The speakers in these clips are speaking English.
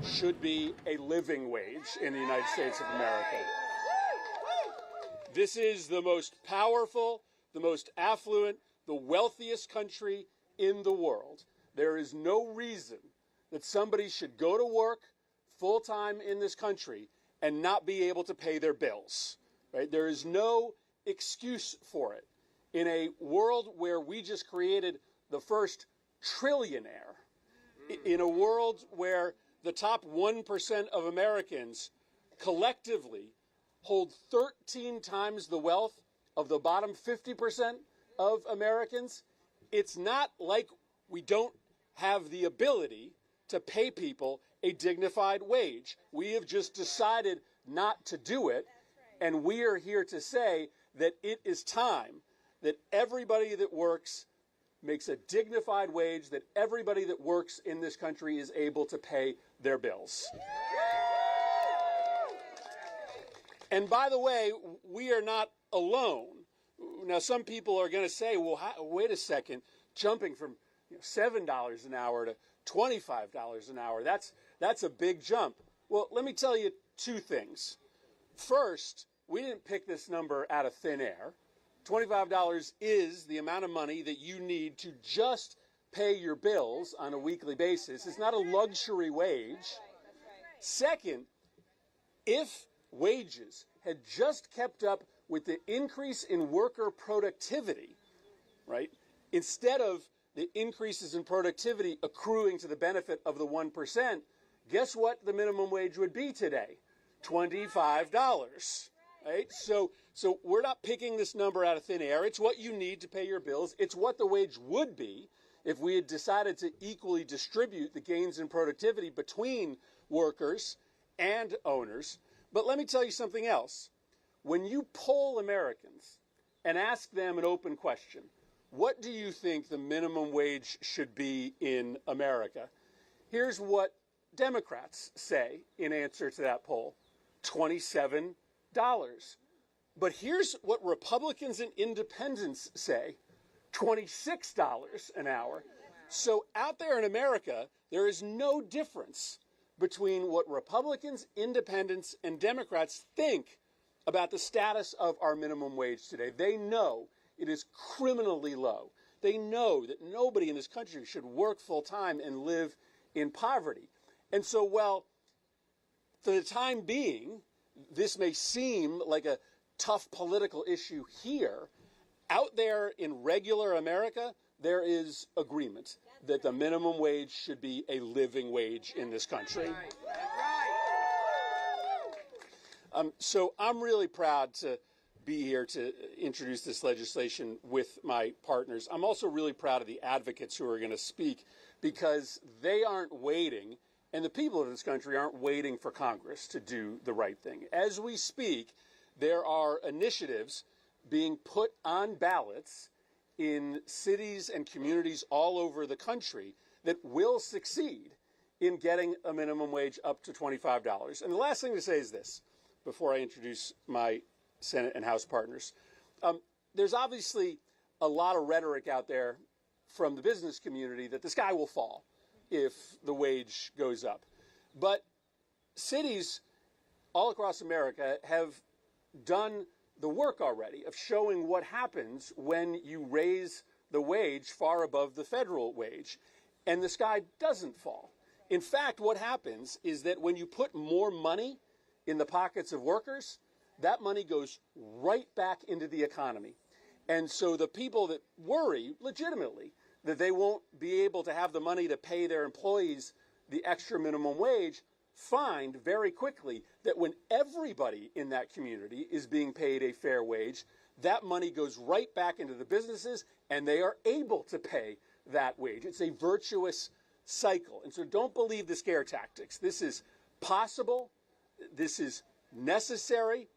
should be a living wage in the United States of America. This is the most powerful, the most affluent, the wealthiest country in the world. There is no reason that somebody should go to work full-time in this country and not be able to pay their bills, right? There is no excuse for it. In a world where we just created the first trillionaire, in a world where the top 1% of Americans collectively hold 13 times the wealth of the bottom 50% of Americans, it's not like we don't have the ability to pay people a dignified wage. We have just decided not to do it, and we are here to say that it is time that everybody that works makes a dignified wage, that everybody that works in this country is able to pay their bills. And by the way, we are not alone. Now, some people are going to say, well, wait a second, jumping from $7 an hour to $25 an hour, that's a big jump. Well, let me tell you two things. First, we didn't pick this number out of thin air. $25 is the amount of money that you need to just pay your bills on a weekly basis. It's not a luxury wage. Second, if wages had just kept up with the increase in worker productivity, right, instead of the increases in productivity accruing to the benefit of the 1%, guess what the minimum wage would be today? $25. Right? So we're not picking this number out of thin air. It's what you need to pay your bills. It's what the wage would be if we had decided to equally distribute the gains in productivity between workers and owners. But let me tell you something else. When you poll Americans and ask them an open question, what do you think the minimum wage should be in America? Here's what Democrats say in answer to that poll: $27. But here's what Republicans and independents say: $26 an hour. So out there in America, there is no difference between what Republicans, independents, and Democrats think about the status of our minimum wage today. They know it is criminally low. They know that nobody in this country should work full-time and live in poverty. And so, well, for the time being, this may seem like a tough political issue here. Out there in regular America, there is agreement that the minimum wage should be a living wage in this country. So I'm really proud to be here to introduce this legislation with my partners. I'm also really proud of the advocates who are going to speak, because they aren't waiting, and the people of this country aren't waiting for Congress to do the right thing. As we speak, there are initiatives being put on ballots in cities and communities all over the country that will succeed in getting a minimum wage up to $25. And the last thing to say is this, before I introduce my Senate and House partners. There's obviously a lot of rhetoric out there from the business community that the sky will fall if the wage goes up. But cities all across America have done the work already of showing what happens when you raise the wage far above the federal wage, and the sky doesn't fall. In fact, what happens is that when you put more money in the pockets of workers, that money goes right back into the economy. And so the people that worry legitimately that they won't be able to have the money to pay their employees the extra minimum wage find very quickly that when everybody in that community is being paid a fair wage, that money goes right back into the businesses and they are able to pay that wage. It's a virtuous cycle. And so don't believe the scare tactics. This is possible. This is necessary.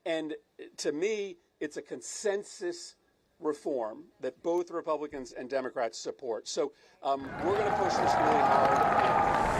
And to me, it's a consensus reform that both Republicans and Democrats support. So we're going to push this really hard.